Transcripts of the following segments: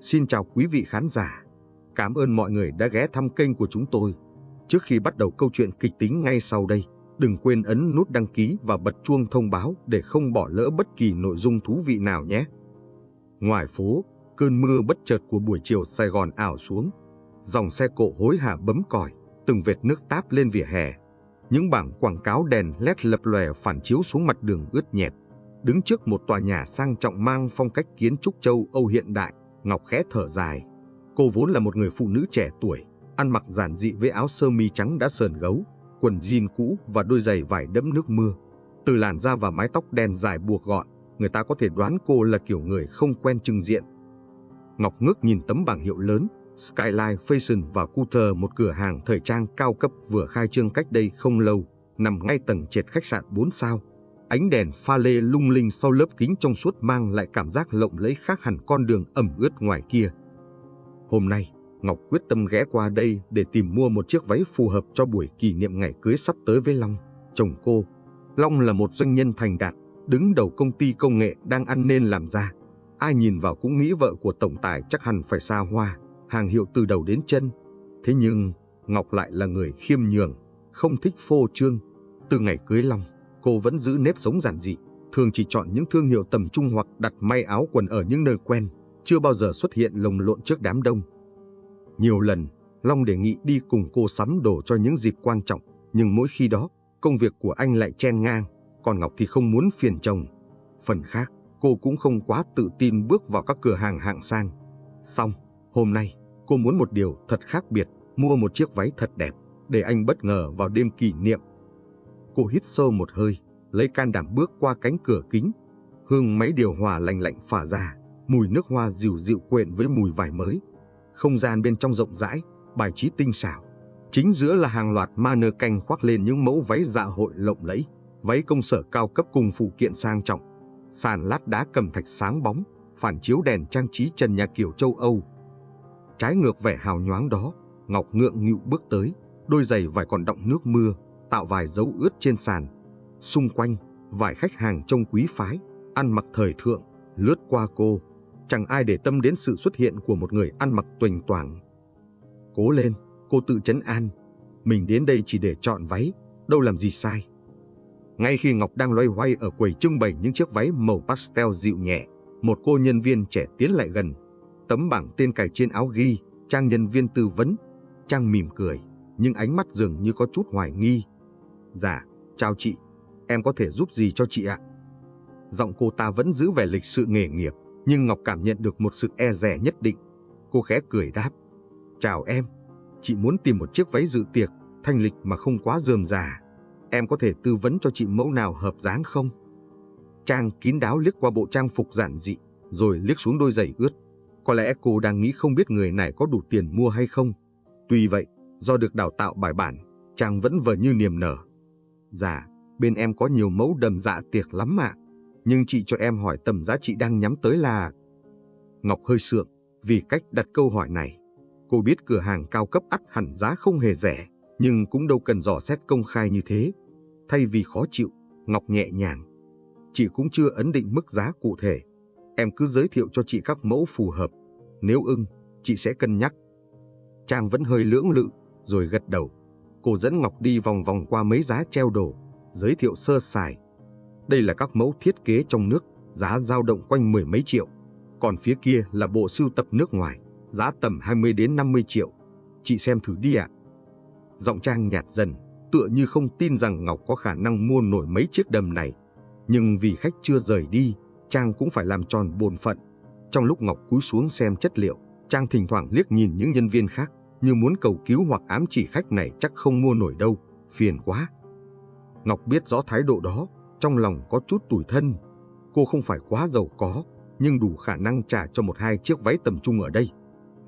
Xin chào quý vị khán giả. Cảm ơn mọi người đã ghé thăm kênh của chúng tôi. Trước khi bắt đầu câu chuyện kịch tính ngay sau đây, đừng quên ấn nút đăng ký và bật chuông thông báo để không bỏ lỡ bất kỳ nội dung thú vị nào nhé. Ngoài phố, cơn mưa bất chợt của buổi chiều Sài Gòn ảo xuống. Dòng xe cộ hối hả bấm còi, từng vệt nước táp lên vỉa hè. Những bảng quảng cáo đèn LED lập lòe phản chiếu xuống mặt đường ướt nhẹp. Đứng trước một tòa nhà sang trọng mang phong cách kiến trúc châu Âu hiện đại, Ngọc khẽ thở dài. Cô vốn là một người phụ nữ trẻ tuổi, ăn mặc giản dị với áo sơ mi trắng đã sờn gấu, quần jean cũ và đôi giày vải đẫm nước mưa. Từ làn da và mái tóc đen dài buộc gọn, người ta có thể đoán cô là kiểu người không quen chưng diện. Ngọc ngước nhìn tấm bảng hiệu lớn Skyline Fashion và Couture, một cửa hàng thời trang cao cấp vừa khai trương cách đây không lâu, nằm ngay tầng trệt khách sạn 4 sao. Ánh đèn pha lê lung linh sau lớp kính trong suốt mang lại cảm giác lộng lẫy khác hẳn con đường ẩm ướt ngoài kia. Hôm nay, Ngọc quyết tâm ghé qua đây để tìm mua một chiếc váy phù hợp cho buổi kỷ niệm ngày cưới sắp tới với Long, chồng cô. Long là một doanh nhân thành đạt, đứng đầu công ty công nghệ đang ăn nên làm ra. Ai nhìn vào cũng nghĩ vợ của tổng tài chắc hẳn phải xa hoa, hàng hiệu từ đầu đến chân. Thế nhưng, Ngọc lại là người khiêm nhường, không thích phô trương. Từ ngày cưới Long, cô vẫn giữ nếp sống giản dị, thường chỉ chọn những thương hiệu tầm trung hoặc đặt may áo quần ở những nơi quen, chưa bao giờ xuất hiện lồng lộn trước đám đông. Nhiều lần, Long đề nghị đi cùng cô sắm đồ cho những dịp quan trọng, nhưng mỗi khi đó, công việc của anh lại chen ngang, còn Ngọc thì không muốn phiền chồng. Phần khác, cô cũng không quá tự tin bước vào các cửa hàng hạng sang. Xong, hôm nay, cô muốn một điều thật khác biệt, mua một chiếc váy thật đẹp, để anh bất ngờ vào đêm kỷ niệm. Cô hít sâu một hơi, lấy can đảm bước qua cánh cửa kính. Hương máy điều hòa lành lạnh phả ra, mùi nước hoa dịu dịu quyện với mùi vải mới. Không gian bên trong rộng rãi, bài trí tinh xảo. Chính giữa là hàng loạt mannequin khoác lên những mẫu váy dạ hội lộng lẫy, váy công sở cao cấp cùng phụ kiện sang trọng. Sàn lát đá cẩm thạch sáng bóng, phản chiếu đèn trang trí trần nhà kiểu châu Âu. Trái ngược vẻ hào nhoáng đó, Ngọc ngượng nghịu bước tới, đôi giày vải còn đọng nước mưa, tạo vài dấu ướt trên sàn. Xung quanh, vài khách hàng trông quý phái, ăn mặc thời thượng, lướt qua cô. Chẳng ai để tâm đến sự xuất hiện của một người ăn mặc toành toảng. Cố lên, cô tự trấn an. Mình đến đây chỉ để chọn váy, đâu làm gì sai. Ngay khi Ngọc đang loay hoay ở quầy trưng bày những chiếc váy màu pastel dịu nhẹ, một cô nhân viên trẻ tiến lại gần. Tấm bảng tên cài trên áo ghi, Trang nhân viên tư vấn. Trang mỉm cười, nhưng ánh mắt dường như có chút hoài nghi. Dạ, chào chị, em có thể giúp gì cho chị ạ? Giọng cô ta vẫn giữ vẻ lịch sự nghề nghiệp, nhưng Ngọc cảm nhận được một sự e dè nhất định. Cô khẽ cười đáp. Chào em, chị muốn tìm một chiếc váy dự tiệc, thanh lịch mà không quá rườm rà. Em có thể tư vấn cho chị mẫu nào hợp dáng không? Trang kín đáo liếc qua bộ trang phục giản dị, rồi liếc xuống đôi giày ướt. Có lẽ cô đang nghĩ không biết người này có đủ tiền mua hay không. Tuy vậy, do được đào tạo bài bản, Trang vẫn vờ như niềm nở. Dạ, bên em có nhiều mẫu đầm dạ tiệc lắm ạ. Nhưng chị cho em hỏi tầm giá chị đang nhắm tới là... Ngọc hơi sượng vì cách đặt câu hỏi này. Cô biết cửa hàng cao cấp ắt hẳn giá không hề rẻ, nhưng cũng đâu cần dò xét công khai như thế. Thay vì khó chịu, Ngọc nhẹ nhàng. Chị cũng chưa ấn định mức giá cụ thể. Em cứ giới thiệu cho chị các mẫu phù hợp. Nếu ưng, chị sẽ cân nhắc. Trang vẫn hơi lưỡng lự, rồi gật đầu. Cô dẫn Ngọc đi vòng vòng qua mấy giá treo đồ, giới thiệu sơ sài. Đây là các mẫu thiết kế trong nước, giá dao động quanh 10 mấy triệu. Còn phía kia là bộ sưu tập nước ngoài, giá tầm 20 đến 50 triệu. Chị xem thử đi ạ. Giọng Trang nhạt dần, tựa như không tin rằng Ngọc có khả năng mua nổi mấy chiếc đầm này. Nhưng vì khách chưa rời đi, Trang cũng phải làm tròn bổn phận. Trong lúc Ngọc cúi xuống xem chất liệu, Trang thỉnh thoảng liếc nhìn những nhân viên khác, như muốn cầu cứu hoặc ám chỉ khách này chắc không mua nổi đâu, phiền quá. Ngọc biết rõ thái độ đó, trong lòng có chút tủi thân. Cô không phải quá giàu có, nhưng đủ khả năng trả cho 1-2 chiếc váy tầm trung ở đây.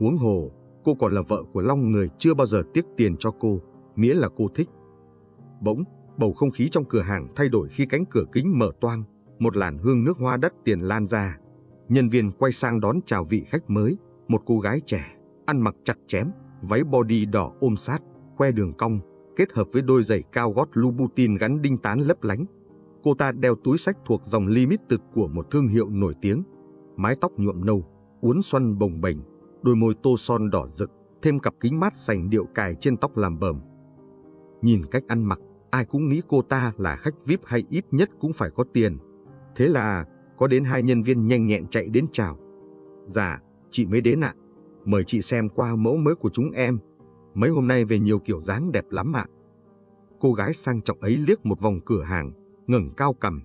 Huống hồ, cô còn là vợ của Long, người chưa bao giờ tiếc tiền cho cô, miễn là cô thích. Bỗng, bầu không khí trong cửa hàng thay đổi khi cánh cửa kính mở toang, một làn hương nước hoa đắt tiền lan ra. Nhân viên quay sang đón chào vị khách mới, một cô gái trẻ, ăn mặc chặt chém, váy body đỏ ôm sát, khoe đường cong, kết hợp với đôi giày cao gót Louboutin gắn đinh tán lấp lánh. Cô ta đeo túi xách thuộc dòng Limited của một thương hiệu nổi tiếng. Mái tóc nhuộm nâu, uốn xoăn bồng bềnh, đôi môi tô son đỏ rực, thêm cặp kính mát sành điệu cài trên tóc làm bờm. Nhìn cách ăn mặc, ai cũng nghĩ cô ta là khách VIP hay ít nhất cũng phải có tiền. Thế là có đến 2 nhân viên nhanh nhẹn chạy đến chào. Dạ, chị mới đến ạ. Mời chị xem qua mẫu mới của chúng em. Mấy hôm nay về nhiều kiểu dáng đẹp lắm ạ. Cô gái sang trọng ấy liếc một vòng cửa hàng, ngẩng cao cằm.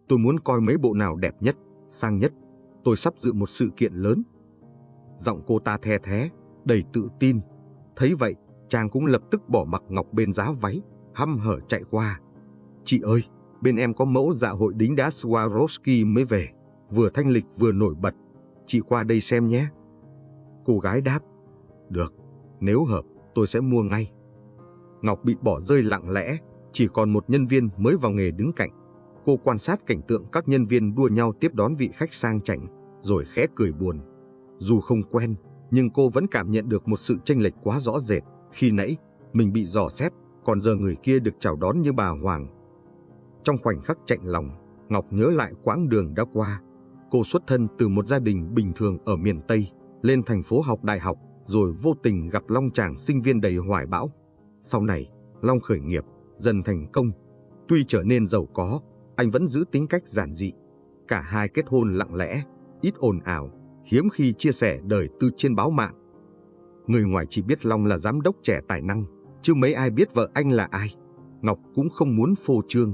Tôi muốn coi mấy bộ nào đẹp nhất, sang nhất. Tôi sắp dự một sự kiện lớn. Giọng cô ta the thé, đầy tự tin. Thấy vậy, chàng cũng lập tức bỏ mặc Ngọc bên giá váy, hăm hở chạy qua. Chị ơi, bên em có mẫu dạ hội đính đá Swarovski mới về, vừa thanh lịch vừa nổi bật. Chị qua đây xem nhé. Cô gái đáp. Được, nếu hợp, tôi sẽ mua ngay. Ngọc bị bỏ rơi lặng lẽ, chỉ còn một nhân viên mới vào nghề đứng cạnh. Cô quan sát cảnh tượng các nhân viên đua nhau tiếp đón vị khách sang chảnh, rồi khẽ cười buồn. Dù không quen, nhưng cô vẫn cảm nhận được một sự chênh lệch quá rõ rệt. Khi nãy, mình bị dò xét, còn giờ người kia được chào đón như bà hoàng. Trong khoảnh khắc chạnh lòng, Ngọc nhớ lại quãng đường đã qua. Cô xuất thân từ một gia đình bình thường ở miền Tây, lên thành phố học đại học, rồi vô tình gặp Long chàng sinh viên đầy hoài bão. Sau này, Long khởi nghiệp, dần thành công. Tuy trở nên giàu có, anh vẫn giữ tính cách giản dị. Cả hai kết hôn lặng lẽ, ít ồn ào, hiếm khi chia sẻ đời tư trên báo mạng. Người ngoài chỉ biết Long là giám đốc trẻ tài năng, chứ mấy ai biết vợ anh là ai. Ngọc cũng không muốn phô trương.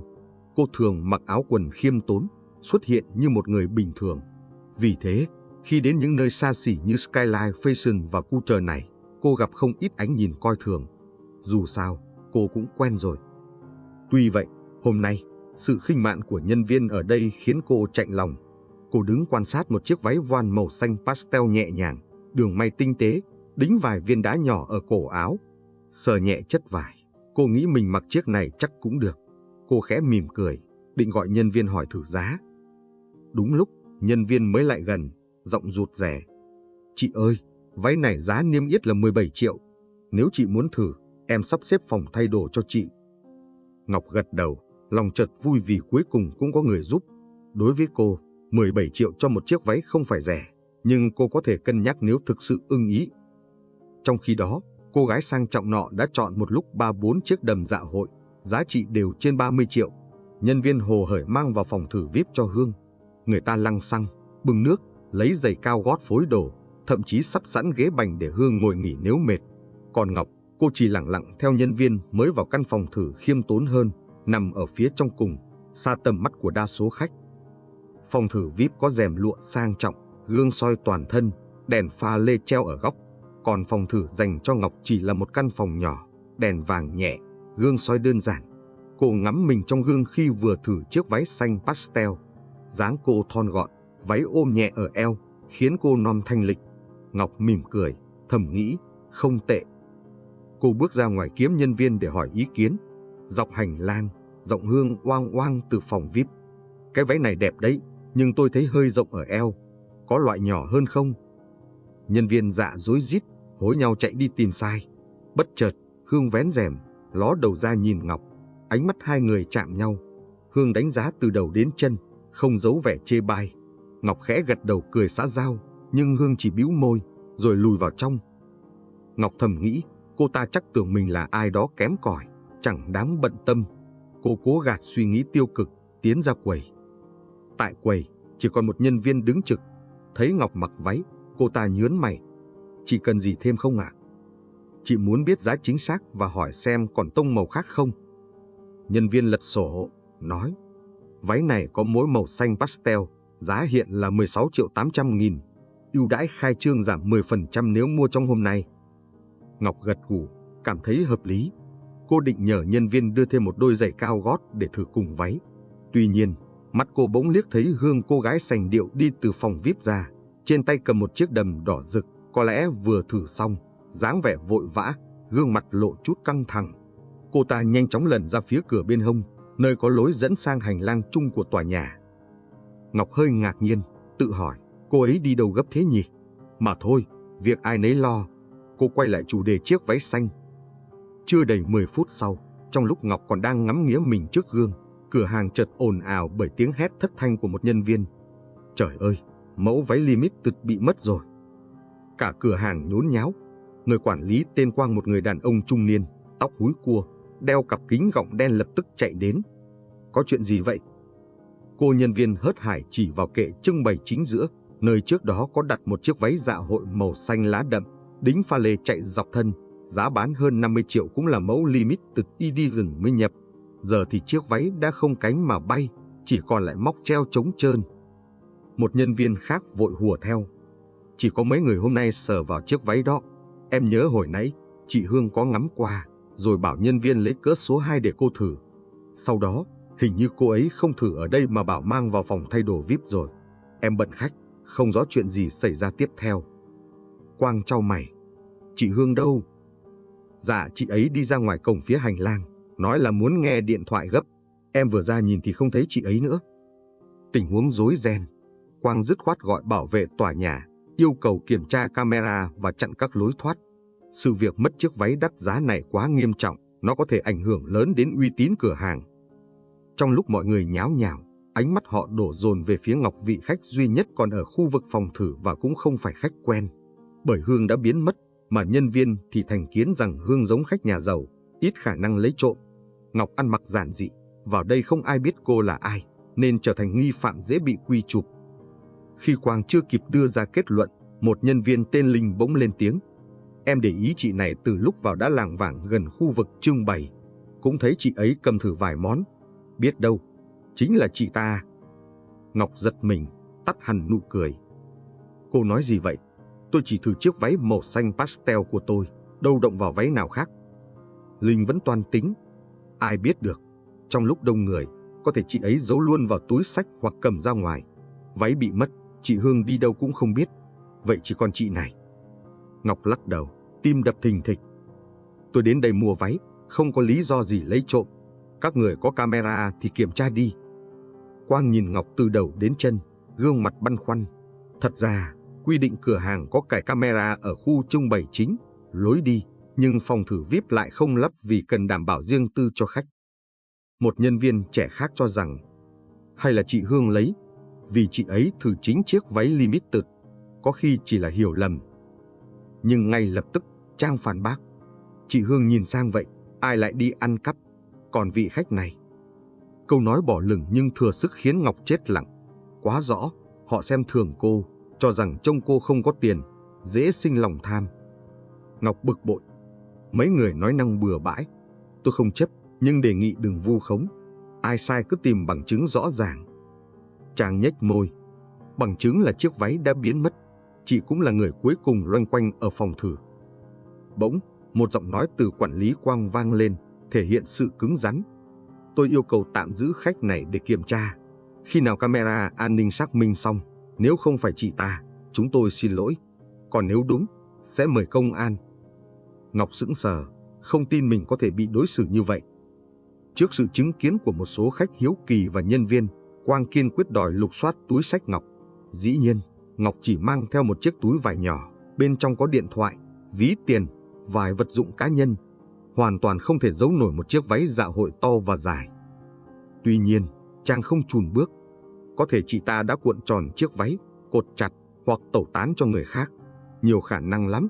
Cô thường mặc áo quần khiêm tốn, xuất hiện như một người bình thường. Vì thế, khi đến những nơi xa xỉ như Skyline Fashion và Culture này, cô gặp không ít ánh nhìn coi thường. Dù sao, cô cũng quen rồi. Tuy vậy, hôm nay, sự khinh mạn của nhân viên ở đây khiến cô chạnh lòng. Cô đứng quan sát một chiếc váy voan màu xanh pastel nhẹ nhàng, đường may tinh tế, đính vài viên đá nhỏ ở cổ áo. Sờ nhẹ chất vải, cô nghĩ mình mặc chiếc này chắc cũng được. Cô khẽ mỉm cười, định gọi nhân viên hỏi thử giá. Đúng lúc, nhân viên mới lại gần, giọng rụt rè. Chị ơi, váy này giá niêm yết là 17 triệu. Nếu chị muốn thử, em sắp xếp phòng thay đồ cho chị. Ngọc gật đầu, lòng chợt vui vì cuối cùng cũng có người giúp. Đối với cô, 17 triệu cho một chiếc váy không phải rẻ, nhưng cô có thể cân nhắc nếu thực sự ưng ý. Trong khi đó, cô gái sang trọng nọ đã chọn một lúc 3-4 chiếc đầm dạ hội, giá trị đều trên 30 triệu. Nhân viên hồ hởi mang vào phòng thử VIP cho Hương. Người ta lăng xăng, bưng nước, lấy giày cao gót phối đồ, thậm chí sắp sẵn ghế bành để Hương ngồi nghỉ nếu mệt. Còn Ngọc, cô chỉ lẳng lặng theo nhân viên mới vào căn phòng thử khiêm tốn hơn, nằm ở phía trong cùng, xa tầm mắt của đa số khách. Phòng thử VIP có rèm lụa sang trọng, gương soi toàn thân, đèn pha lê treo ở góc. Còn phòng thử dành cho Ngọc chỉ là một căn phòng nhỏ, đèn vàng nhẹ, gương soi đơn giản. Cô ngắm mình trong gương khi vừa thử chiếc váy xanh pastel. Dáng cô thon gọn, váy ôm nhẹ ở eo, khiến cô non thanh lịch. Ngọc mỉm cười, thầm nghĩ, không tệ. Cô bước ra ngoài kiếm nhân viên để hỏi ý kiến. Dọc hành lang, giọng Hương oang oang từ phòng VIP. Cái váy này đẹp đấy, nhưng tôi thấy hơi rộng ở eo. Có loại nhỏ hơn không? Nhân viên dạ rối rít, hối nhau chạy đi tìm sai. Bất chợt, Hương vén rèm, ló đầu ra nhìn Ngọc. Ánh mắt hai người chạm nhau. Hương đánh giá từ đầu đến chân, không giấu vẻ chê bai. Ngọc khẽ gật đầu cười xã giao, nhưng Hương chỉ bĩu môi, rồi lùi vào trong. Ngọc thầm nghĩ, cô ta chắc tưởng mình là ai đó kém cỏi, chẳng đáng bận tâm. Cô cố gạt suy nghĩ tiêu cực, tiến ra quầy. Tại quầy, chỉ còn một nhân viên đứng trực. Thấy Ngọc mặc váy, cô ta nhớn mày. Chị cần gì thêm không ạ? Chị muốn biết giá chính xác và hỏi xem còn tông màu khác không? Nhân viên lật sổ, nói. Váy này có mỗi màu xanh pastel, giá hiện là 16.800.000. Ưu đãi khai trương giảm 10% nếu mua trong hôm nay. Ngọc gật gù, cảm thấy hợp lý. Cô định nhờ nhân viên đưa thêm một đôi giày cao gót để thử cùng váy. Tuy nhiên, mắt cô bỗng liếc thấy Hương, cô gái sành điệu đi từ phòng VIP ra, trên tay cầm một chiếc đầm đỏ rực, có lẽ vừa thử xong, dáng vẻ vội vã, gương mặt lộ chút căng thẳng. Cô ta nhanh chóng lần ra phía cửa bên hông, nơi có lối dẫn sang hành lang chung của tòa nhà. Ngọc hơi ngạc nhiên, tự hỏi, cô ấy đi đâu gấp thế nhỉ? Mà thôi, việc ai nấy lo. Cô quay lại chủ đề chiếc váy xanh. Chưa đầy 10 phút sau, trong lúc Ngọc còn đang ngắm nghía mình trước gương, cửa hàng chợt ồn ào bởi tiếng hét thất thanh của một nhân viên. Trời ơi, mẫu váy limited bị mất rồi. Cả cửa hàng nhốn nháo. Người quản lý tên Quang, một người đàn ông trung niên, tóc húi cua, đeo cặp kính gọng đen, lập tức chạy đến. Có chuyện gì vậy? Cô nhân viên hớt hải chỉ vào kệ trưng bày chính giữa, nơi trước đó có đặt một chiếc váy dạ hội màu xanh lá đậm, đính pha lê chạy dọc thân, giá bán hơn 50 triệu, cũng là mẫu limited edition mới nhập. Giờ thì chiếc váy đã không cánh mà bay, chỉ còn lại móc treo trống trơn. Một nhân viên khác vội hùa theo. Chỉ có mấy người hôm nay sờ vào chiếc váy đó. Em nhớ hồi nãy chị Hương có ngắm qua, rồi bảo nhân viên lấy cỡ số 2 để cô thử. Sau đó, hình như cô ấy không thử ở đây mà bảo mang vào phòng thay đồ VIP rồi. Em bận khách, không rõ chuyện gì xảy ra tiếp theo. Quang chau mày. Chị Hương đâu? Dạ, chị ấy đi ra ngoài cổng phía hành lang, nói là muốn nghe điện thoại gấp. Em vừa ra nhìn thì không thấy chị ấy nữa. Tình huống rối ren. Quang dứt khoát gọi bảo vệ tòa nhà, yêu cầu kiểm tra camera và chặn các lối thoát. Sự việc mất chiếc váy đắt giá này quá nghiêm trọng, nó có thể ảnh hưởng lớn đến uy tín cửa hàng. Trong lúc mọi người nháo nhào, ánh mắt họ đổ dồn về phía Ngọc, vị khách duy nhất còn ở khu vực phòng thử và cũng không phải khách quen. Bởi Hương đã biến mất, mà nhân viên thì thành kiến rằng Hương giống khách nhà giàu, ít khả năng lấy trộm. Ngọc ăn mặc giản dị, vào đây không ai biết cô là ai, nên trở thành nghi phạm dễ bị quy chụp. Khi Quang chưa kịp đưa ra kết luận, một nhân viên tên Linh bỗng lên tiếng. Em để ý chị này từ lúc vào đã lảng vảng gần khu vực trưng bày. Cũng thấy chị ấy cầm thử vài món. Biết đâu, chính là chị ta. Ngọc giật mình, tắt hẳn nụ cười. Cô nói gì vậy? Tôi chỉ thử chiếc váy màu xanh pastel của tôi, đâu động vào váy nào khác. Linh vẫn toan tính. Ai biết được, trong lúc đông người, có thể chị ấy giấu luôn vào túi xách hoặc cầm ra ngoài. Váy bị mất, chị Hương đi đâu cũng không biết. Vậy chỉ còn chị này. Ngọc lắc đầu, tim đập thình thịch. Tôi đến đây mua váy, không có lý do gì lấy trộm. Các người có camera thì kiểm tra đi. Quang nhìn Ngọc từ đầu đến chân, gương mặt băn khoăn. Thật ra, quy định cửa hàng có cài camera ở khu trưng bày chính, lối đi, nhưng phòng thử VIP lại không lắp vì cần đảm bảo riêng tư cho khách. Một nhân viên trẻ khác cho rằng, hay là chị Hương lấy, vì chị ấy thử chính chiếc váy limited, có khi chỉ là hiểu lầm. Nhưng ngay lập tức, Trang phản bác. Chị Hương nhìn sang vậy, ai lại đi ăn cắp, còn vị khách này. Câu nói bỏ lửng nhưng thừa sức khiến Ngọc chết lặng. Quá rõ, họ xem thường cô, cho rằng trông cô không có tiền, dễ sinh lòng tham. Ngọc bực bội. Mấy người nói năng bừa bãi. Tôi không chấp, nhưng đề nghị đừng vu khống. Ai sai cứ tìm bằng chứng rõ ràng. Trang nhếch môi. Bằng chứng là chiếc váy đã biến mất. Chị cũng là người cuối cùng loanh quanh ở phòng thử. Bỗng, một giọng nói từ quản lý Quang vang lên, thể hiện sự cứng rắn. Tôi yêu cầu tạm giữ khách này để kiểm tra. Khi nào camera an ninh xác minh xong, nếu không phải chị ta, chúng tôi xin lỗi. Còn nếu đúng, sẽ mời công an. Ngọc sững sờ, không tin mình có thể bị đối xử như vậy. Trước sự chứng kiến của một số khách hiếu kỳ và nhân viên, Quang kiên quyết đòi lục soát túi xách Ngọc. Dĩ nhiên, Ngọc chỉ mang theo một chiếc túi vải nhỏ, bên trong có điện thoại, ví tiền, vài vật dụng cá nhân. Hoàn toàn không thể giấu nổi một chiếc váy dạ hội to và dài. Tuy nhiên, Trang không chùn bước. Có thể chị ta đã cuộn tròn chiếc váy, cột chặt hoặc tẩu tán cho người khác. Nhiều khả năng lắm.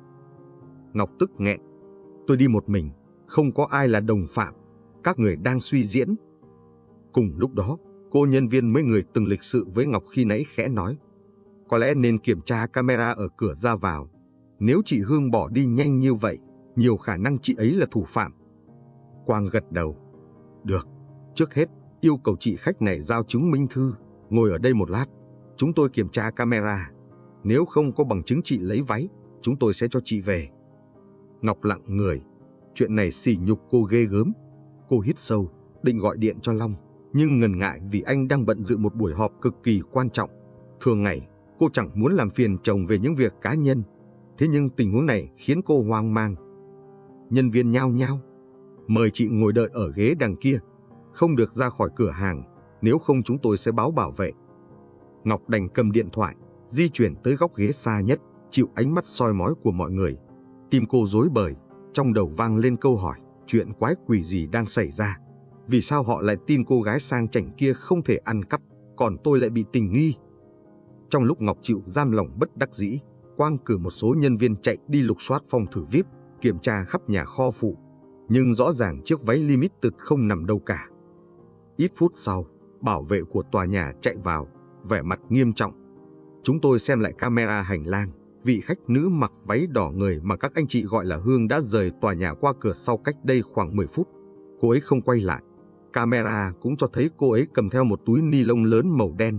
Ngọc tức nghẹn. Tôi đi một mình, không có ai là đồng phạm. Các người đang suy diễn. Cùng lúc đó, cô nhân viên mấy người từng lịch sự với Ngọc khi nãy khẽ nói. Có lẽ nên kiểm tra camera ở cửa ra vào. Nếu chị Hương bỏ đi nhanh như vậy, nhiều khả năng chị ấy là thủ phạm. Quang gật đầu. Được, trước hết, yêu cầu chị khách này giao chứng minh thư, ngồi ở đây một lát. Chúng tôi kiểm tra camera. Nếu không có bằng chứng chị lấy váy, chúng tôi sẽ cho chị về. Ngọc lặng người. Chuyện này sỉ nhục cô ghê gớm. Cô hít sâu, định gọi điện cho Long, nhưng ngần ngại vì anh đang bận dự một buổi họp cực kỳ quan trọng. Thường ngày, cô chẳng muốn làm phiền chồng về những việc cá nhân. Thế nhưng tình huống này khiến cô hoang mang. Nhân viên nhao nhao. Mời chị ngồi đợi ở ghế đằng kia. Không được ra khỏi cửa hàng, nếu không chúng tôi sẽ báo bảo vệ. Ngọc đành cầm điện thoại, di chuyển tới góc ghế xa nhất, chịu ánh mắt soi mói của mọi người. Tim cô rối bời, trong đầu vang lên câu hỏi, chuyện quái quỷ gì đang xảy ra? Vì sao họ lại tin cô gái sang chảnh kia không thể ăn cắp, còn tôi lại bị tình nghi? Trong lúc Ngọc chịu giam lòng bất đắc dĩ, Quang cử một số nhân viên chạy đi lục soát phòng thử VIP, kiểm tra khắp nhà kho phụ. Nhưng rõ ràng chiếc váy Limited không nằm đâu cả. Ít phút sau, bảo vệ của tòa nhà chạy vào, vẻ mặt nghiêm trọng. Chúng tôi xem lại camera hành lang. Vị khách nữ mặc váy đỏ người mà các anh chị gọi là Hương đã rời tòa nhà qua cửa sau cách đây khoảng 10 phút. Cô ấy không quay lại. Camera cũng cho thấy cô ấy cầm theo một túi ni lông lớn màu đen.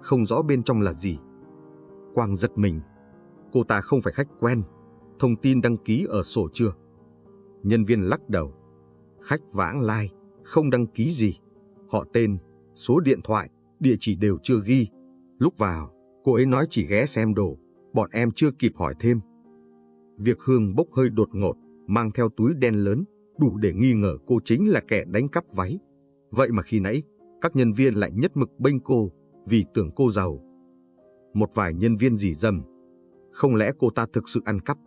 Không rõ bên trong là gì. Quang giật mình. Cô ta không phải khách quen. Thông tin đăng ký ở sổ chưa? Nhân viên lắc đầu. Khách vãng lai, không đăng ký gì. Họ tên, số điện thoại, địa chỉ đều chưa ghi. Lúc vào, cô ấy nói chỉ ghé xem đồ. Bọn em chưa kịp hỏi thêm. Việc Hương bốc hơi đột ngột, mang theo túi đen lớn, đủ để nghi ngờ cô chính là kẻ đánh cắp váy. Vậy mà khi nãy, các nhân viên lại nhất mực bênh cô vì tưởng cô giàu. Một vài nhân viên rỉ rầm. Không lẽ cô ta thực sự ăn cắp,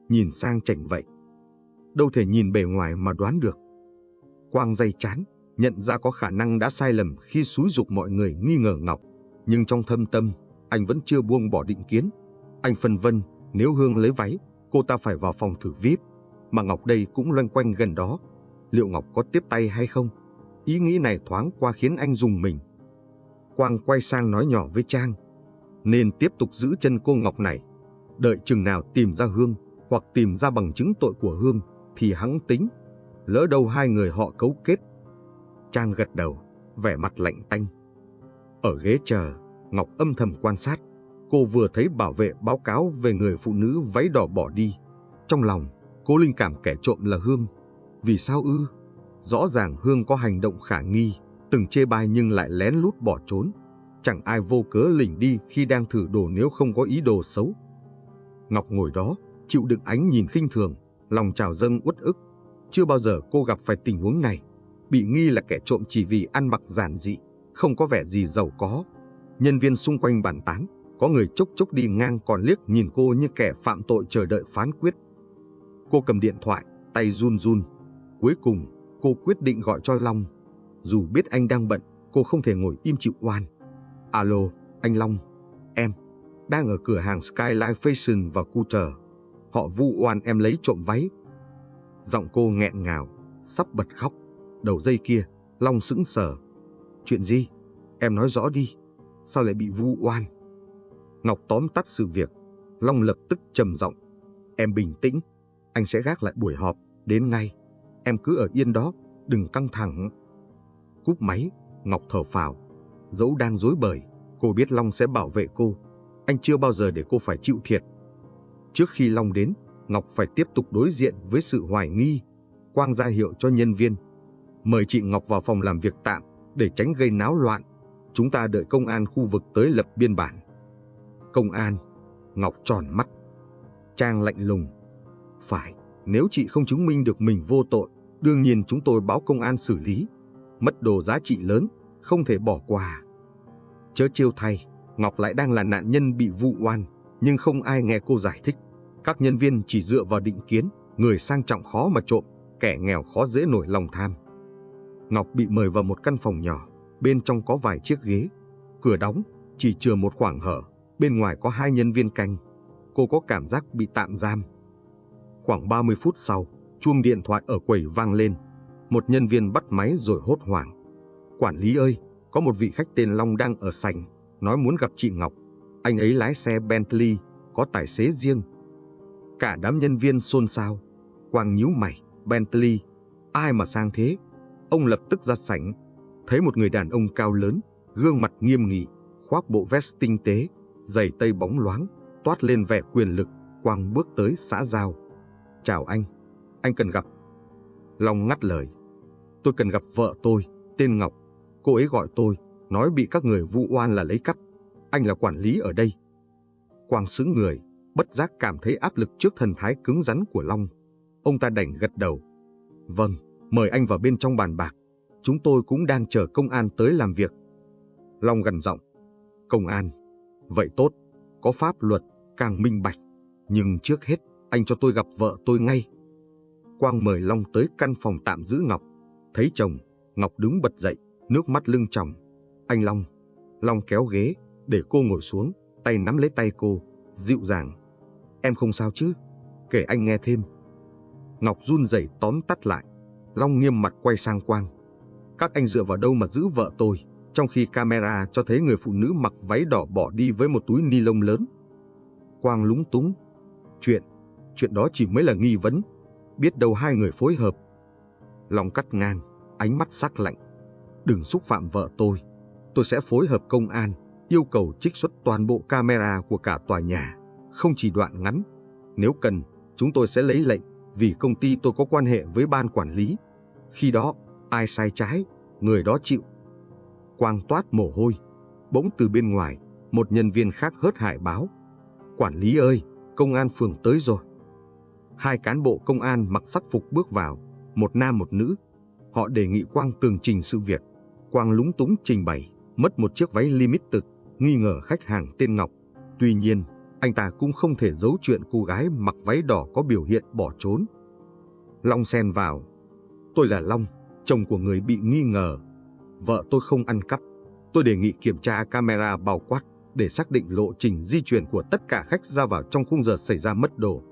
nhìn sang chảnh vậy? Đâu thể nhìn bề ngoài mà đoán được. Quang day chán, nhận ra có khả năng đã sai lầm khi xúi giục mọi người nghi ngờ Ngọc. Nhưng trong thâm tâm, anh vẫn chưa buông bỏ định kiến. Anh phân vân, nếu Hương lấy váy, cô ta phải vào phòng thử VIP, mà Ngọc đây cũng loanh quanh gần đó. Liệu Ngọc có tiếp tay hay không? Ý nghĩ này thoáng qua khiến anh rùng mình. Quang quay sang nói nhỏ với Trang. Nên tiếp tục giữ chân cô Ngọc này. Đợi chừng nào tìm ra Hương, hoặc tìm ra bằng chứng tội của Hương, thì hẵng tính. Lỡ đâu hai người họ cấu kết. Trang gật đầu, vẻ mặt lạnh tanh. Ở ghế chờ, Ngọc âm thầm quan sát. Cô vừa thấy bảo vệ báo cáo về người phụ nữ váy đỏ bỏ đi. Trong lòng, cô linh cảm kẻ trộm là Hương. Vì sao ư? Rõ ràng Hương có hành động khả nghi, từng chê bai nhưng lại lén lút bỏ trốn. Chẳng ai vô cớ lỉnh đi khi đang thử đồ nếu không có ý đồ xấu. Ngọc ngồi đó, chịu đựng ánh nhìn khinh thường, lòng trào dâng uất ức. Chưa bao giờ cô gặp phải tình huống này. Bị nghi là kẻ trộm chỉ vì ăn mặc giản dị, không có vẻ gì giàu có. Nhân viên xung quanh bàn tán. Có người chốc chốc đi ngang còn liếc nhìn cô như kẻ phạm tội chờ đợi phán quyết. Cô cầm điện thoại, tay run run. Cuối cùng, cô quyết định gọi cho Long. Dù biết anh đang bận, cô không thể ngồi im chịu oan. Alo, anh Long. Em đang ở cửa hàng Skyline Fashion và Cutter. Họ vu oan em lấy trộm váy. Giọng cô nghẹn ngào, sắp bật khóc. Đầu dây kia, Long sững sờ. Chuyện gì? Em nói rõ đi. Sao lại bị vu oan? Ngọc tóm tắt sự việc. Long lập tức trầm giọng. Em bình tĩnh. Anh sẽ gác lại buổi họp, đến ngay. Em cứ ở yên đó, đừng căng thẳng. Cúp máy, Ngọc thở phào. Dẫu đang rối bời, cô biết Long sẽ bảo vệ cô. Anh chưa bao giờ để cô phải chịu thiệt. Trước khi Long đến, Ngọc phải tiếp tục đối diện với sự hoài nghi. Quang ra hiệu cho nhân viên. Mời chị Ngọc vào phòng làm việc tạm, để tránh gây náo loạn. Chúng ta đợi công an khu vực tới lập biên bản. Công an? Ngọc tròn mắt. Trang lạnh lùng. Phải, nếu chị không chứng minh được mình vô tội, đương nhiên chúng tôi báo công an xử lý. Mất đồ giá trị lớn, không thể bỏ qua. Chớ trêu thay, Ngọc lại đang là nạn nhân bị vu oan, nhưng không ai nghe cô giải thích. Các nhân viên chỉ dựa vào định kiến, người sang trọng khó mà trộm, kẻ nghèo khó dễ nổi lòng tham. Ngọc bị mời vào một căn phòng nhỏ, bên trong có vài chiếc ghế. Cửa đóng, chỉ chừa một khoảng hở, bên ngoài có 2 nhân viên canh. Cô có cảm giác bị tạm giam. Khoảng 30 phút sau, chuông điện thoại ở quầy vang lên. Một nhân viên bắt máy rồi hốt hoảng. Quản lý ơi, có một vị khách tên Long đang ở sảnh, nói muốn gặp chị Ngọc. Anh ấy lái xe Bentley, có tài xế riêng. Cả đám nhân viên xôn xao. Quang nhíu mày. Bentley? Ai mà sang thế? Ông lập tức ra sảnh. Thấy một người đàn ông cao lớn, gương mặt nghiêm nghị, khoác bộ vest tinh tế, giày tây bóng loáng, toát lên vẻ quyền lực. Quang bước tới xã giao. Chào anh cần gặp. Long ngắt lời. Tôi cần gặp vợ tôi, tên Ngọc. Cô ấy gọi tôi, nói bị các người vu oan là lấy cắp. Anh là quản lý ở đây. Quang sững người, bất giác cảm thấy áp lực trước thần thái cứng rắn của Long. Ông ta đành gật đầu. Vâng, mời anh vào bên trong bàn bạc. Chúng tôi cũng đang chờ công an tới làm việc. Long gằn giọng. Công an? Vậy tốt, có pháp luật, càng minh bạch. Nhưng trước hết, anh cho tôi gặp vợ tôi ngay. Quang mời Long tới căn phòng tạm giữ Ngọc. Thấy chồng, Ngọc đứng bật dậy, nước mắt lưng tròng. Anh Long. Long kéo ghế, để cô ngồi xuống. tay nắm lấy tay cô, dịu dàng. Em không sao chứ? Kể anh nghe thêm. Ngọc run rẩy tóm tắt lại. Long nghiêm mặt quay sang Quang. Các anh dựa vào đâu mà giữ vợ tôi, trong khi camera cho thấy người phụ nữ mặc váy đỏ bỏ đi với một túi ni lông lớn? Quang lúng túng. Chuyện đó chỉ mới là nghi vấn. Biết đâu hai người phối hợp. Long cắt ngang, ánh mắt sắc lạnh. Đừng xúc phạm vợ tôi. Tôi sẽ phối hợp công an, yêu cầu trích xuất toàn bộ camera của cả tòa nhà, không chỉ đoạn ngắn. Nếu cần, chúng tôi sẽ lấy lệnh, vì công ty tôi có quan hệ với ban quản lý. Khi đó, ai sai trái, người đó chịu. Quang toát mồ hôi. Bỗng từ bên ngoài, một nhân viên khác hớt hải báo. Quản lý ơi, công an phường tới rồi. Hai cán bộ công an mặc sắc phục bước vào, một nam một nữ. Họ đề nghị Quang tường trình sự việc. Quang lúng túng trình bày, mất một chiếc váy limited, nghi ngờ khách hàng tên Ngọc. Tuy nhiên, anh ta cũng không thể giấu chuyện cô gái mặc váy đỏ có biểu hiện bỏ trốn. Long xen vào. Tôi là Long, chồng của người bị nghi ngờ. Vợ tôi không ăn cắp. Tôi đề nghị kiểm tra camera bao quát để xác định lộ trình di chuyển của tất cả khách ra vào trong khung giờ xảy ra mất đồ.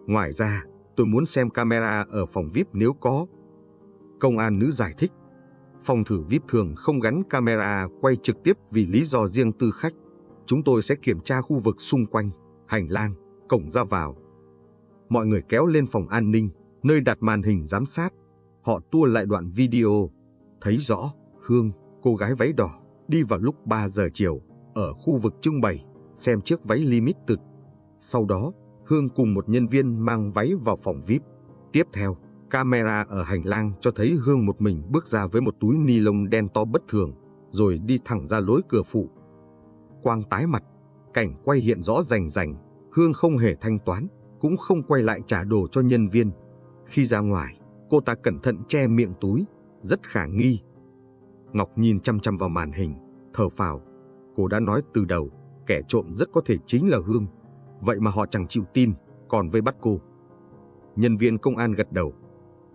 Ngoài ra, tôi muốn xem camera ở phòng VIP nếu có. Công an nữ giải thích. Phòng thử VIP thường không gắn camera quay trực tiếp vì lý do riêng tư khách. Chúng tôi sẽ kiểm tra khu vực xung quanh, hành lang, cổng ra vào. Mọi người kéo lên phòng an ninh, nơi đặt màn hình giám sát. Họ tua lại đoạn video. Thấy rõ, Hương, cô gái váy đỏ, đi vào lúc 3 giờ chiều, ở khu vực trưng bày, xem chiếc váy limited. Sau đó, Hương cùng một nhân viên mang váy vào phòng VIP. Tiếp theo, camera ở hành lang cho thấy Hương một mình bước ra với một túi ni lông đen to bất thường, rồi đi thẳng ra lối cửa phụ. Quang tái mặt, cảnh quay hiện rõ rành rành. Hương không hề thanh toán, cũng không quay lại trả đồ cho nhân viên. Khi ra ngoài, cô ta cẩn thận che miệng túi, rất khả nghi. Ngọc nhìn chăm chăm vào màn hình, thở phào. Cô đã nói từ đầu, kẻ trộm rất có thể chính là Hương. Vậy mà họ chẳng chịu tin, còn vây bắt cô. Nhân viên công an gật đầu.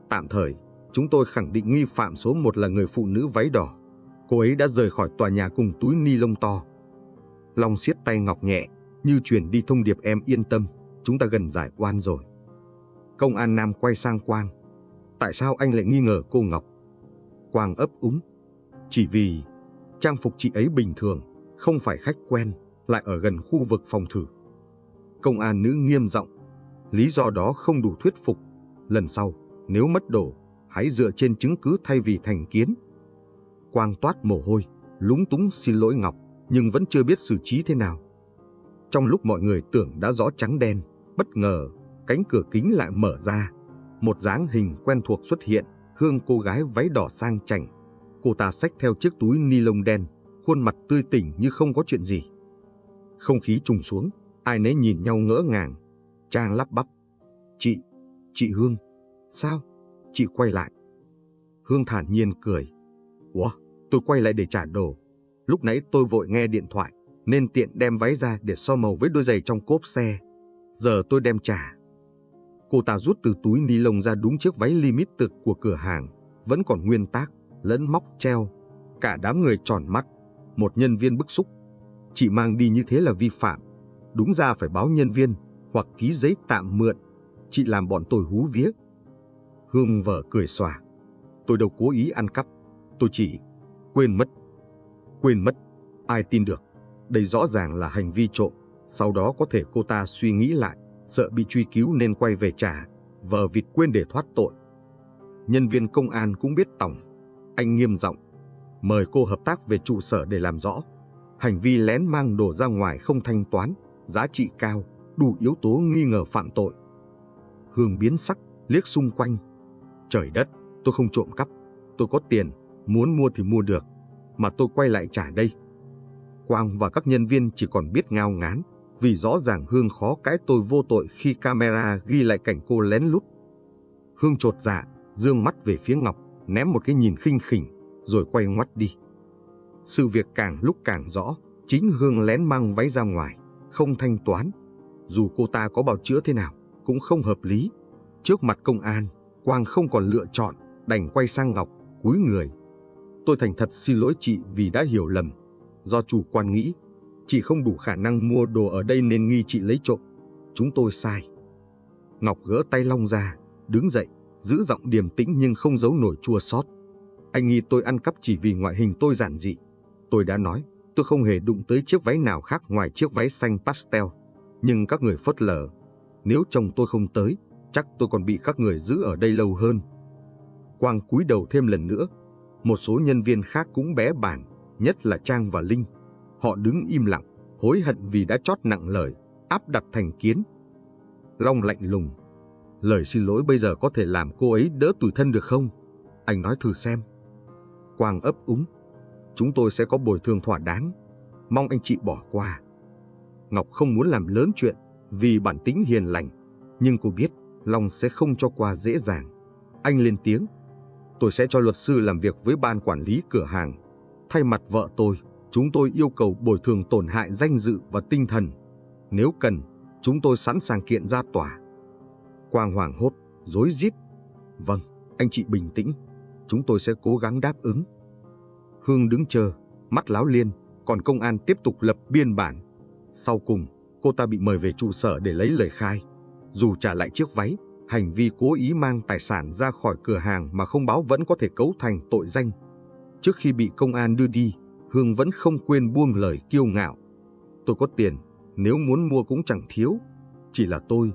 Tạm thời, chúng tôi khẳng định nghi phạm số 1 là người phụ nữ váy đỏ. Cô ấy đã rời khỏi tòa nhà cùng túi ni lông to. Long siết tay Ngọc nhẹ, như truyền đi thông điệp em yên tâm, chúng ta gần giải oan rồi. Công an nam quay sang Quang. Tại sao anh lại nghi ngờ cô Ngọc? Quang ấp úng. Chỉ vì trang phục chị ấy bình thường, không phải khách quen, lại ở gần khu vực phòng thử. Công an nữ nghiêm giọng. Lý do đó không đủ thuyết phục. Lần sau, nếu mất đồ, hãy dựa trên chứng cứ thay vì thành kiến. Quang toát mồ hôi, lúng túng xin lỗi Ngọc, nhưng vẫn chưa biết xử trí thế nào. Trong lúc mọi người tưởng đã rõ trắng đen, bất ngờ, cánh cửa kính lại mở ra. Một dáng hình quen thuộc xuất hiện, Hương, cô gái váy đỏ sang chảnh. Cô ta xách theo chiếc túi ni lông đen, khuôn mặt tươi tỉnh như không có chuyện gì. Không khí trùng xuống, ai nấy nhìn nhau ngỡ ngàng. Trang lắp bắp. Chị Hương, sao? Chị quay lại. Hương thản nhiên cười. Ủa, tôi quay lại để trả đồ. Lúc nãy tôi vội nghe điện thoại, nên tiện đem váy ra để so màu với đôi giày trong cốp xe. Giờ tôi đem trả. Cô ta rút từ túi ni lông ra đúng chiếc váy limited của cửa hàng, vẫn còn nguyên tác, lẫn móc treo. Cả đám người tròn mắt. Một nhân viên bức xúc. Chị mang đi như thế là vi phạm. Đúng ra phải báo nhân viên, hoặc ký giấy tạm mượn. Chị làm bọn tôi hú vía. Hương vờ cười xòa. Tôi đâu cố ý ăn cắp. Tôi chỉ quên mất. Ai tin được. Đây rõ ràng là hành vi trộm. Sau đó có thể cô ta suy nghĩ lại, sợ bị truy cứu nên quay về trả, vờ vịt quên để thoát tội. Nhân viên công an cũng biết tòng. Anh nghiêm giọng. Mời cô hợp tác về trụ sở để làm rõ. Hành vi lén mang đồ ra ngoài không thanh toán, giá trị cao, đủ yếu tố nghi ngờ phạm tội. Hương biến sắc, liếc xung quanh. Trời đất, tôi không trộm cắp. Tôi có tiền, muốn mua thì mua được. Mà tôi quay lại trả đây. Quang và các nhân viên chỉ còn biết ngao ngán, vì rõ ràng Hương khó cãi tôi vô tội khi camera ghi lại cảnh cô lén lút. Hương chột dạ, dương mắt về phía Ngọc, ném một cái nhìn khinh khỉnh, rồi quay ngoắt đi. Sự việc càng lúc càng rõ, chính Hương lén mang váy ra ngoài, không thanh toán. Dù cô ta có bào chữa thế nào, cũng không hợp lý. Trước mặt công an, Quang không còn lựa chọn, đành quay sang Ngọc, cúi người. Tôi thành thật xin lỗi chị vì đã hiểu lầm. Do chủ quan nghĩ, Chị không đủ khả năng mua đồ ở đây nên nghi chị lấy trộm. Chúng tôi sai. Ngọc gỡ tay Long ra, đứng dậy, giữ giọng điềm tĩnh nhưng không giấu nổi chua xót. Anh nghi tôi ăn cắp chỉ vì ngoại hình tôi giản dị. Tôi đã nói, tôi không hề đụng tới chiếc váy nào khác ngoài chiếc váy xanh pastel. Nhưng các người phớt lờ. Nếu chồng tôi không tới, chắc tôi còn bị các người giữ ở đây lâu hơn. Quang cúi đầu thêm lần nữa. Một số nhân viên khác cũng bé bảng, nhất là Trang và Linh. Họ đứng im lặng, hối hận vì đã chót nặng lời, áp đặt thành kiến. Long lạnh lùng. Lời xin lỗi bây giờ có thể làm cô ấy đỡ tủi thân được không? Anh nói thử xem. Quang ấp úng. Chúng tôi sẽ có bồi thường thỏa đáng. Mong anh chị bỏ qua. Ngọc không muốn làm lớn chuyện vì bản tính hiền lành, nhưng cô biết Long sẽ không cho qua dễ dàng. Anh lên tiếng. Tôi sẽ cho luật sư làm việc với ban quản lý cửa hàng. Thay mặt vợ tôi, chúng tôi yêu cầu bồi thường tổn hại danh dự và tinh thần. Nếu cần, chúng tôi sẵn sàng kiện ra tòa. Quang hoảng hốt, rối rít. Vâng, anh chị bình tĩnh. Chúng tôi sẽ cố gắng đáp ứng. Hương đứng chờ, mắt láo liên, còn công an tiếp tục lập biên bản. Sau cùng, cô ta bị mời về trụ sở để lấy lời khai. Dù trả lại chiếc váy, hành vi cố ý mang tài sản ra khỏi cửa hàng mà không báo vẫn có thể cấu thành tội danh. Trước khi bị công an đưa đi, Hương vẫn không quên buông lời kiêu ngạo. Tôi có tiền, nếu muốn mua cũng chẳng thiếu. Chỉ là tôi,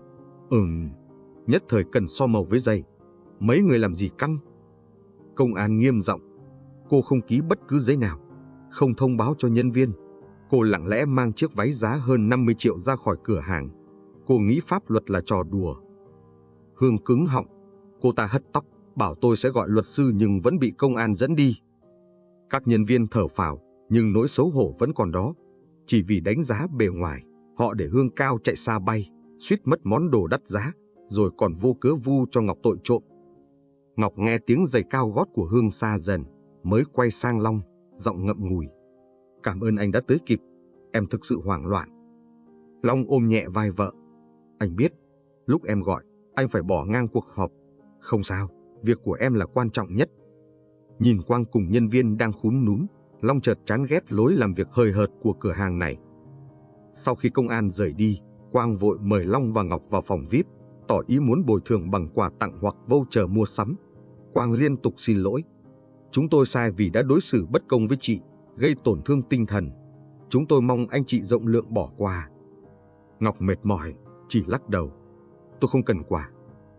nhất thời cần so màu với giày. Mấy người làm gì căng? Công an nghiêm giọng. Cô không ký bất cứ giấy nào, không thông báo cho nhân viên. Cô lặng lẽ mang chiếc váy giá hơn 50 triệu ra khỏi cửa hàng. Cô nghĩ pháp luật là trò đùa. Hương cứng họng. Cô ta hất tóc, bảo tôi sẽ gọi luật sư nhưng vẫn bị công an dẫn đi. Các nhân viên thở phào, nhưng nỗi xấu hổ vẫn còn đó. Chỉ vì đánh giá bề ngoài, họ để Hương cao chạy xa bay, suýt mất món đồ đắt giá, rồi còn vô cớ vu cho Ngọc tội trộm. Ngọc nghe tiếng giày cao gót của Hương xa dần, mới quay sang Long, giọng ngậm ngùi. Cảm ơn anh đã tới kịp, em thực sự hoảng loạn. Long ôm nhẹ vai vợ. Anh biết, lúc em gọi, anh phải bỏ ngang cuộc họp. Không sao, việc của em là quan trọng nhất. Nhìn Quang cùng nhân viên đang khúm núm, Long chợt chán ghét lối làm việc hời hợt của cửa hàng này. Sau khi công an rời đi, Quang vội mời Long và Ngọc vào phòng VIP, tỏ ý muốn bồi thường bằng quà tặng hoặc voucher mua sắm. Quang liên tục xin lỗi. Chúng tôi sai vì đã đối xử bất công với chị, gây tổn thương tinh thần. Chúng tôi mong anh chị rộng lượng bỏ qua. Ngọc mệt mỏi, chỉ lắc đầu. Tôi không cần quà.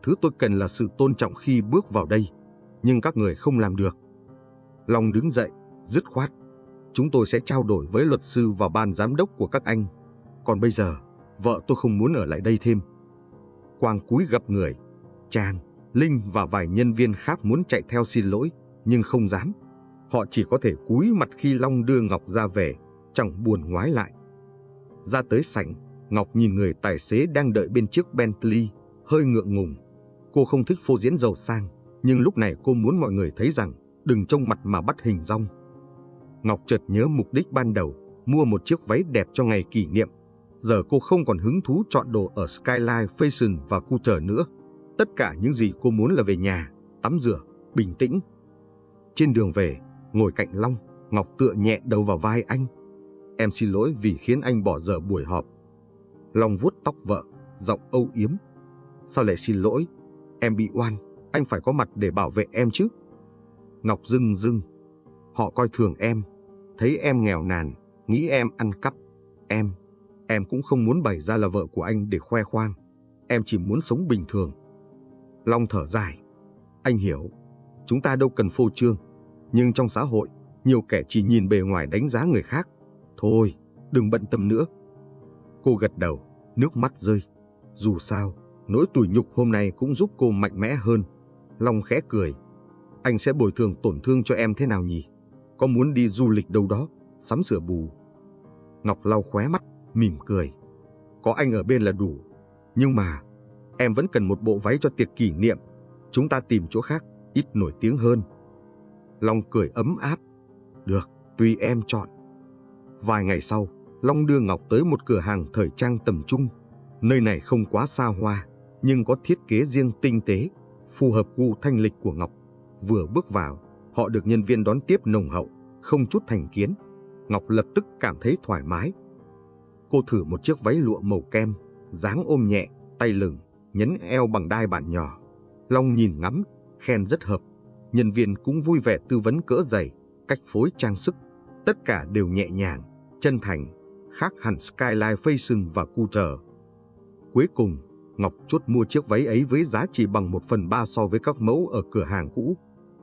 Thứ tôi cần là sự tôn trọng khi bước vào đây. Nhưng các người không làm được. Long đứng dậy, dứt khoát. Chúng tôi sẽ trao đổi với luật sư và ban giám đốc của các anh. Còn bây giờ, vợ tôi không muốn ở lại đây thêm. Quang cúi gập người. Trang, Linh và vài nhân viên khác muốn chạy theo xin lỗi, nhưng không dám. Họ chỉ có thể cúi mặt khi Long đưa Ngọc ra về, chẳng buồn ngoái lại. Ra tới sảnh, Ngọc nhìn người tài xế đang đợi bên chiếc Bentley, hơi ngượng ngùng. Cô không thích phô diễn giàu sang, nhưng lúc này cô muốn mọi người thấy rằng đừng trông mặt mà bắt hình dong. Ngọc chợt nhớ mục đích ban đầu, mua một chiếc váy đẹp cho ngày kỷ niệm. Giờ cô không còn hứng thú chọn đồ ở Skyline Fashion và Couture nữa. Tất cả những gì cô muốn là về nhà, tắm rửa, bình tĩnh. Trên đường về, ngồi cạnh Long, Ngọc tựa nhẹ đầu vào vai anh. Em xin lỗi vì khiến anh bỏ dở buổi họp. Long vuốt tóc vợ, giọng âu yếm. Sao lại xin lỗi? Em bị oan, anh phải có mặt để bảo vệ em chứ. Ngọc rưng rưng. Họ coi thường em, thấy em nghèo nàn, nghĩ em ăn cắp. Em cũng không muốn bày ra là vợ của anh để khoe khoang. Em chỉ muốn sống bình thường. Long thở dài. Anh hiểu, chúng ta đâu cần phô trương. Nhưng trong xã hội, nhiều kẻ chỉ nhìn bề ngoài đánh giá người khác. Thôi, đừng bận tâm nữa. Cô gật đầu, nước mắt rơi. Dù sao, nỗi tủi nhục hôm nay cũng giúp cô mạnh mẽ hơn. Long khẽ cười. Anh sẽ bồi thường tổn thương cho em thế nào nhỉ? Có muốn đi du lịch đâu đó, sắm sửa bù? Ngọc lau khóe mắt, mỉm cười. Có anh ở bên là đủ. Nhưng mà, em vẫn cần một bộ váy cho tiệc kỷ niệm. Chúng ta tìm chỗ khác, ít nổi tiếng hơn. Long cười ấm áp. Được, tùy em chọn. Vài ngày sau, Long đưa Ngọc tới một cửa hàng thời trang tầm trung. Nơi này không quá xa hoa, nhưng có thiết kế riêng tinh tế, phù hợp gu thanh lịch của Ngọc. Vừa bước vào, họ được nhân viên đón tiếp nồng hậu, không chút thành kiến. Ngọc lập tức cảm thấy thoải mái. Cô thử một chiếc váy lụa màu kem, dáng ôm nhẹ, tay lửng, nhấn eo bằng đai bản nhỏ. Long nhìn ngắm, khen rất hợp. Nhân viên cũng vui vẻ tư vấn cỡ giày, cách phối trang sức. Tất cả đều nhẹ nhàng, chân thành, khác hẳn Skyline Fashion và Couture. Cuối cùng, Ngọc chốt mua chiếc váy ấy với giá chỉ bằng 1/3 so với các mẫu ở cửa hàng cũ.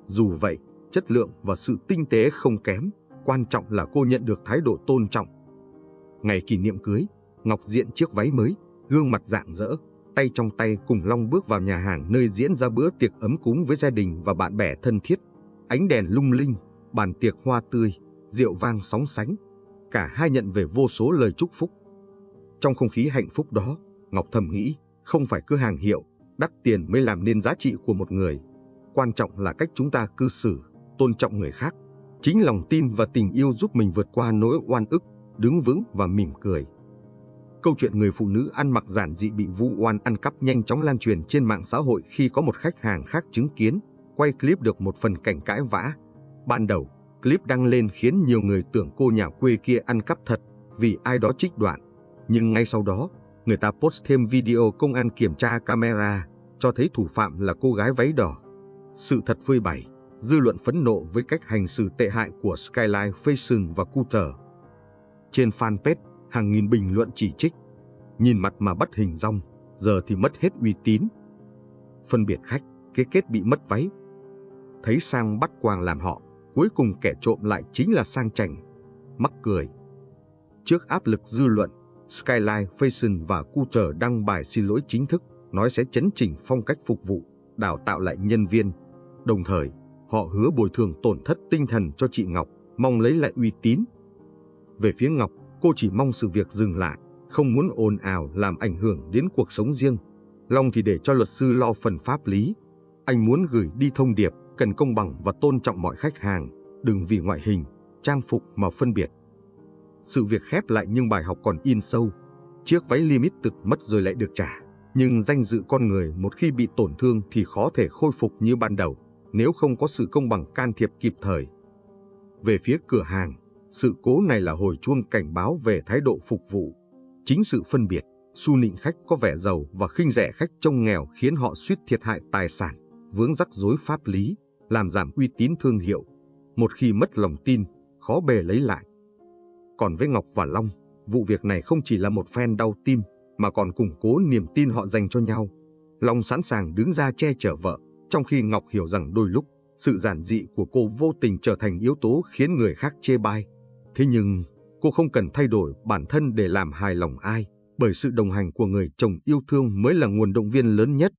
Dù vậy, chất lượng và sự tinh tế không kém, quan trọng là cô nhận được thái độ tôn trọng. Ngày kỷ niệm cưới, Ngọc diện chiếc váy mới, gương mặt rạng rỡ, tay trong tay cùng Long bước vào nhà hàng nơi diễn ra bữa tiệc ấm cúng với gia đình và bạn bè thân thiết. Ánh đèn lung linh, bàn tiệc hoa tươi, rượu vang sóng sánh. Cả hai nhận về vô số lời chúc phúc. Trong không khí hạnh phúc đó, Ngọc thầm nghĩ, không phải cứ hàng hiệu, đắt tiền mới làm nên giá trị của một người. Quan trọng là cách chúng ta cư xử, tôn trọng người khác. Chính lòng tin và tình yêu giúp mình vượt qua nỗi oan ức, đứng vững và mỉm cười. Câu chuyện người phụ nữ ăn mặc giản dị bị vu oan ăn cắp nhanh chóng lan truyền trên mạng xã hội khi có một khách hàng khác chứng kiến, quay clip được một phần cảnh cãi vã. Ban đầu, clip đăng lên khiến nhiều người tưởng cô nhà quê kia ăn cắp thật vì ai đó trích đoạn. Nhưng ngay sau đó, người ta post thêm video công an kiểm tra camera, cho thấy thủ phạm là cô gái váy đỏ. Sự thật phơi bày, dư luận phẫn nộ với cách hành xử tệ hại của Skyline Fashion và Couture. Trên fanpage, hàng nghìn bình luận chỉ trích. Nhìn mặt mà bắt hình dong, giờ thì mất hết uy tín. Phân biệt khách, cái kết bị mất váy. Thấy sang bắt quàng làm họ, cuối cùng kẻ trộm lại chính là sang chảnh. Mắc cười. Trước áp lực dư luận, Skyline Fashion và Couture đăng bài xin lỗi chính thức, nói sẽ chấn chỉnh phong cách phục vụ, đào tạo lại nhân viên. Đồng thời, họ hứa bồi thường tổn thất tinh thần cho chị Ngọc, mong lấy lại uy tín. Về phía Ngọc, cô chỉ mong sự việc dừng lại, không muốn ồn ào làm ảnh hưởng đến cuộc sống riêng. Long thì để cho luật sư lo phần pháp lý. Anh muốn gửi đi thông điệp, cần công bằng và tôn trọng mọi khách hàng, đừng vì ngoại hình, trang phục mà phân biệt. Sự việc khép lại nhưng bài học còn in sâu. Chiếc váy limited mất rồi lại được trả, nhưng danh dự con người một khi bị tổn thương thì khó thể khôi phục như ban đầu, nếu không có sự công bằng can thiệp kịp thời. Về phía cửa hàng, sự cố này là hồi chuông cảnh báo về thái độ phục vụ. Chính sự phân biệt, xu nịnh khách có vẻ giàu và khinh rẻ khách trông nghèo khiến họ suýt thiệt hại tài sản, vướng rắc rối pháp lý, làm giảm uy tín thương hiệu. Một khi mất lòng tin, khó bề lấy lại. Còn với Ngọc và Long, vụ việc này không chỉ là một phen đau tim, mà còn củng cố niềm tin họ dành cho nhau. Long sẵn sàng đứng ra che chở vợ, trong khi Ngọc hiểu rằng đôi lúc, sự giản dị của cô vô tình trở thành yếu tố khiến người khác chê bai. Thế nhưng, cô không cần thay đổi bản thân để làm hài lòng ai, bởi sự đồng hành của người chồng yêu thương mới là nguồn động viên lớn nhất.